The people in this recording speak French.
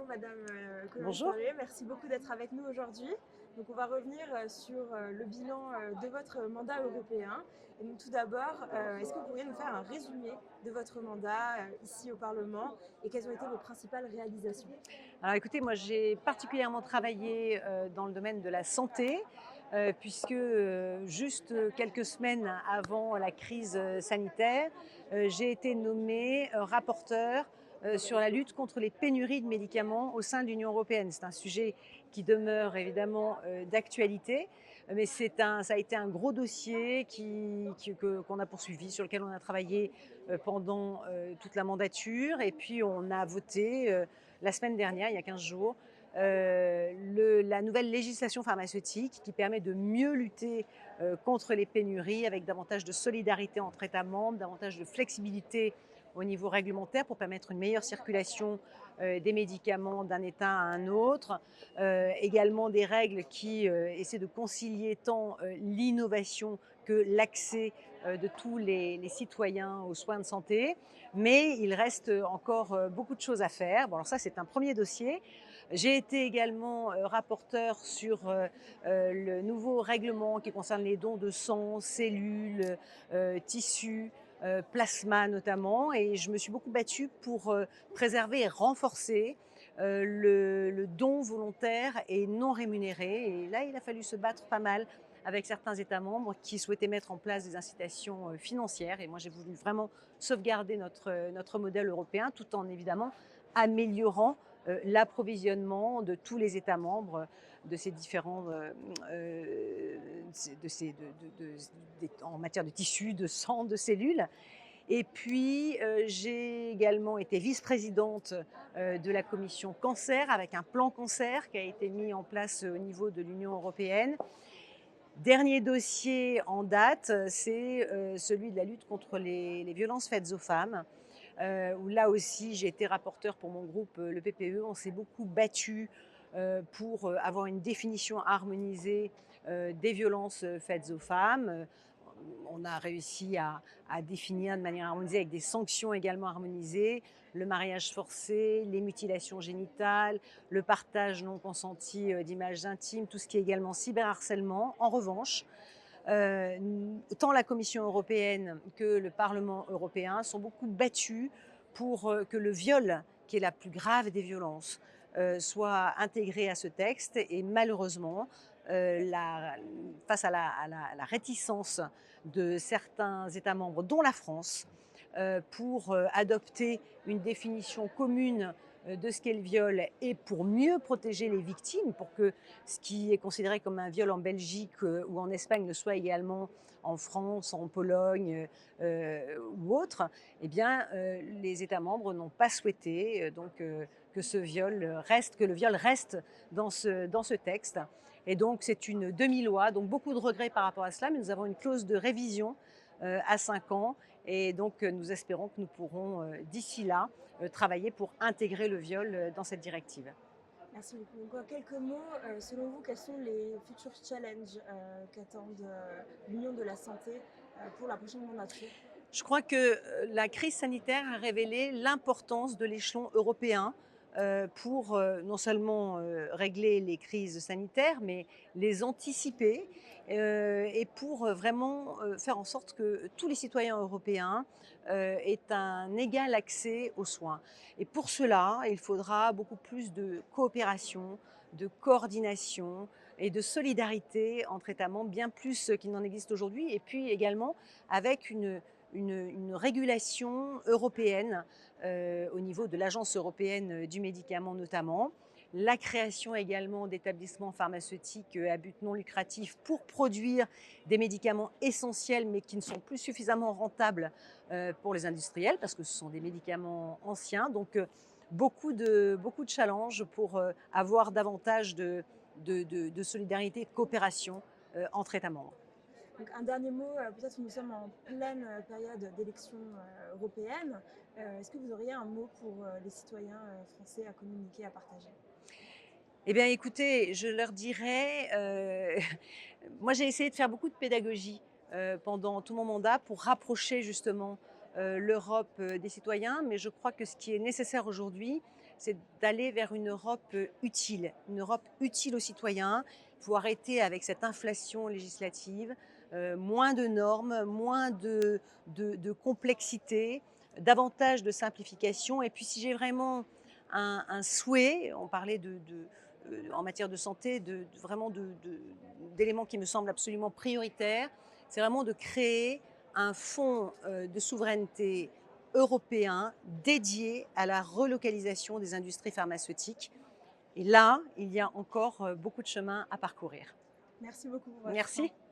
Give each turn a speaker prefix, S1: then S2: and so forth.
S1: Bonjour Madame
S2: Bonjour.
S1: Colombe-Ferrier, merci beaucoup d'être avec nous aujourd'hui. Donc on va revenir sur le bilan de votre mandat européen. Et donc tout d'abord, est-ce que vous pourriez nous faire un résumé de votre mandat ici au Parlement et quelles ont été vos principales réalisations?
S2: Alors écoutez, moi j'ai particulièrement travaillé dans le domaine de la santé, puisque juste quelques semaines avant la crise sanitaire, j'ai été nommée rapporteure sur la lutte contre les pénuries de médicaments au sein de l'Union européenne. C'est un sujet qui demeure évidemment d'actualité, mais ça a été un gros dossier qu'on a poursuivi, sur lequel on a travaillé pendant toute la mandature, et puis on a voté la semaine dernière, il y a 15 jours, la nouvelle législation pharmaceutique qui permet de mieux lutter contre les pénuries, avec davantage de solidarité entre États membres, davantage de flexibilité au niveau réglementaire pour permettre une meilleure circulation des médicaments d'un État à un autre. Également des règles qui essaient de concilier tant l'innovation que l'accès de tous les citoyens aux soins de santé. Mais il reste encore beaucoup de choses à faire. Bon, alors ça, c'est un premier dossier. J'ai été également rapporteure sur le nouveau règlement qui concerne les dons de sang, cellules, tissus, plasma notamment, et je me suis beaucoup battue pour préserver et renforcer le don volontaire et non rémunéré. Et là, il a fallu se battre pas mal avec certains États membres qui souhaitaient mettre en place des incitations financières. Et moi, j'ai voulu vraiment sauvegarder notre modèle européen, tout en évidemment améliorant l'approvisionnement de tous les États membres de ces différents, en matière de tissus, de sang, de cellules. Et puis, j'ai également été vice-présidente de la commission cancer, avec un plan cancer qui a été mis en place au niveau de l'Union européenne. Dernier dossier en date, c'est celui de la lutte contre les violences faites aux femmes, où là aussi j'ai été rapporteure pour mon groupe, le PPE. On s'est beaucoup battu pour avoir une définition harmonisée des violences faites aux femmes. On a réussi à définir de manière harmonisée, avec des sanctions également harmonisées, le mariage forcé, les mutilations génitales, le partage non consenti d'images intimes, tout ce qui est également cyberharcèlement. En revanche, tant la Commission européenne que le Parlement européen sont beaucoup battus pour que le viol, qui est la plus grave des violences, soit intégré à ce texte. Et malheureusement, face à la réticence de certains États membres, dont la France, pour adopter une définition commune de ce qu'est le viol, et pour mieux protéger les victimes, pour que ce qui est considéré comme un viol en Belgique ou en Espagne le soit également en France, en Pologne ou autre, eh bien, les États membres n'ont pas souhaité que le viol reste dans ce texte. Et donc c'est une demi-loi, donc beaucoup de regrets par rapport à cela, mais nous avons une clause de révision à 5 ans, et donc nous espérons que nous pourrons d'ici là travailler pour intégrer le viol dans cette directive.
S1: Merci beaucoup. Donc, en quelques mots, selon vous, quels sont les futurs challenges qu'attendent l'Union de la santé pour la prochaine mandature?
S2: Je crois que la crise sanitaire a révélé l'importance de l'échelon européen pour non seulement régler les crises sanitaires, mais les anticiper, et pour vraiment faire en sorte que tous les citoyens européens aient un égal accès aux soins. Et pour cela, il faudra beaucoup plus de coopération, de coordination et de solidarité entre États membres, bien plus qu'il n'en existe aujourd'hui, et puis également avec une régulation européenne au niveau de l'Agence européenne du médicament notamment, la création également d'établissements pharmaceutiques à but non lucratif pour produire des médicaments essentiels mais qui ne sont plus suffisamment rentables pour les industriels, parce que ce sont des médicaments anciens. Donc beaucoup de challenges pour avoir davantage de solidarité et de coopération entre États membres.
S1: Donc, un dernier mot, peut-être que nous sommes en pleine période d'élections européennes. Est-ce que vous auriez un mot pour les citoyens français à communiquer, à partager?
S2: Eh bien, écoutez, je leur dirais, moi j'ai essayé de faire beaucoup de pédagogie pendant tout mon mandat pour rapprocher justement l'Europe des citoyens, mais je crois que ce qui est nécessaire aujourd'hui, c'est d'aller vers une Europe utile aux citoyens. Il faut arrêter avec cette inflation législative, moins de normes, moins de complexité, davantage de simplification. Et puis si j'ai vraiment un souhait, on parlait en matière de santé, vraiment d'éléments qui me semblent absolument prioritaires, c'est vraiment de créer un fonds de souveraineté européen dédié à la relocalisation des industries pharmaceutiques. Et là, il y a encore beaucoup de chemin à parcourir.
S1: Merci beaucoup pour votre temps.
S2: Merci.